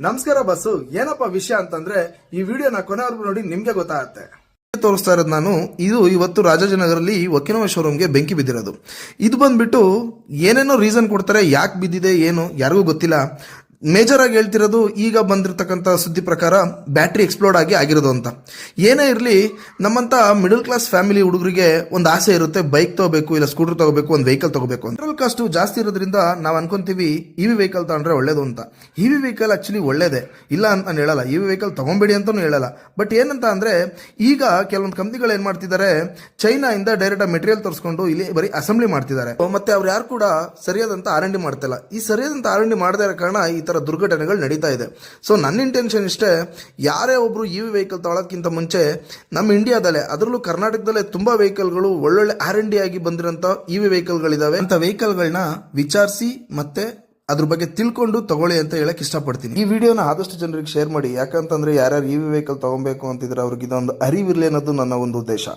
ನಮಸ್ಕಾರ ಬಸ್ಸು. ಏನಪ್ಪ ವಿಷಯ ಅಂತಂದ್ರೆ ಈ ವಿಡಿಯೋನ ಕೊನೆವರೆಗೂ ನೋಡಿ ನಿಮ್ಗೆ ಗೊತ್ತಾಗುತ್ತೆ. ತೋರಿಸ್ತಾ ಇರೋದು ನಾನು ಇವತ್ತು ರಾಜಾಜಿನಗರಲ್ಲಿ ಒಕಿನೋವಾ ಶೋರೂಮ್ಗೆ ಬೆಂಕಿ ಬಿದ್ದಿರೋದು. ಇದು ಬಂದ್ಬಿಟ್ಟು ಏನೇನೋ ರೀಸನ್ ಕೊಡ್ತಾರೆ, ಯಾಕೆ ಬಿದ್ದಿದೆ ಏನು ಯಾರಿಗೂ ಗೊತ್ತಿಲ್ಲ. ಮೇಜರ್ ಆಗಿ ಹೇಳ್ತಿರೋದು ಈಗ ಬಂದಿರತಕ್ಕಂಥ ಸುದ್ದಿ ಪ್ರಕಾರ ಬ್ಯಾಟ್ರಿ ಎಕ್ಸ್ಪ್ಲೋಡ್ ಆಗಿರೋದು ಅಂತ. ಏನೇ ಇರಲಿ, ನಮ್ಮಂತ ಮಿಡಲ್ ಕ್ಲಾಸ್ ಫ್ಯಾಮಿಲಿ ಹುಡುಗರಿಗೆ ಒಂದು ಆಸೆ ಇರುತ್ತೆ, ಬೈಕ್ ತಗೋಬೇಕು ಇಲ್ಲ ಸ್ಕೂಟರ್ ತಗೋಬೇಕು, ಒಂದು ವೆಹಿಕಲ್ ತಗೋಬೇಕು ಅಂತ. ಪೆಟ್ರೋಲ್ ಕಾಸ್ಟ್ ಜಾಸ್ತಿ ಇರೋದ್ರಿಂದ ನಾವು ಅನ್ಕೊಂತೀವಿ ಇವಿ ವೆಹಿಕಲ್ ತಗೊಂಡ್ರೆ ಒಳ್ಳೇದು ಅಂತ. ಇವಿ ವೆಹಿಕಲ್ ಆಕ್ಚುಲಿ ಒಳ್ಳೇದೇ, ಇಲ್ಲ ಅಂತ ನಾನು ಹೇಳಲ್ಲ, ಇವಿ ವೆಹಿಕಲ್ ತಗೊಂಬೇಡಿ ಅಂತಾನು ಹೇಳಲ್ಲ. ಬಟ್ ಏನಂತ ಅಂದ್ರೆ ಈಗ ಕೆಲವೊಂದು ಕಂಪ್ನಿಗಳು ಏನ್ ಮಾಡ್ತಿದ್ದಾರೆ, ಚೈನಾ ಇಂದ ಡೈರೆಕ್ಟ್ ಮೆಟೀರಿಯಲ್ ತರಿಸ್ಕೊಂಡು ಇಲ್ಲಿ ಬರೀ ಅಸೆಂಬ್ಲಿ ಮಾಡ್ತಿದ್ದಾರೆ. ಮತ್ತೆ ಅವ್ರು ಯಾರು ಕೂಡ ಸರಿಯಾದಂತ R&D ಮಾಡ್ತಿಲ್ಲ. ಈ ಸರಿಯಾದಂತ R&D ಮಾಡದೇ ಇರೋ ಕಾರಣ ಈ ದುರ್ಘಟನೆಗಳು ನಡೀತಾ ಇದೆ. ಸೊ ನನ್ನ ಇಂಟೆನ್ಷನ್ ಇಷ್ಟೇ, ಯಾರೇ ಒಬ್ರು ಇವಿ ವೆಹಿಕಲ್ ತಗೊಳಕ್ಕಿಂತ ಮುಂಚೆ ನಮ್ಮ ಇಂಡಿಯಾದಲ್ಲೇ, ಅದರಲ್ಲೂ ಕರ್ನಾಟಕದಲ್ಲೇ ತುಂಬಾ ವೆಹಿಕಲ್ಗಳು ಒಳ್ಳೊಳ್ಳೆ R&D ಆಗಿ ಬಂದಿರೋಂಥ ಇವಿ ವೆಹಿಕಲ್ಗಳಿದಾವೆ. ಅಂತ ವೆಹಿಕಲ್ಗಳನ್ನ ವಿಚಾರಿಸಿ ಮತ್ತೆ ಅದ್ರ ಬಗ್ಗೆ ತಿಳ್ಕೊಂಡು ತಗೊಳ್ಳಿ ಅಂತ ಹೇಳಕ್ ಇಷ್ಟಪಡ್ತೀನಿ. ಈ ವಿಡಿಯೋನ ಆದಷ್ಟು ಜನರಿಗೆ ಶೇರ್ ಮಾಡಿ, ಯಾಕಂತಂದ್ರೆ ಯಾರ್ಯಾರು ಇವಿ ವೆಹಿಕಲ್ ತಗೊಬೇಕು ಅಂತಿದ್ರೆ ಅವ್ರಿಗೆ ಇದೊಂದು ಅರಿವಿರ್ಲಿ ಅನ್ನೋದು ನನ್ನ ಒಂದು ಉದ್ದೇಶ.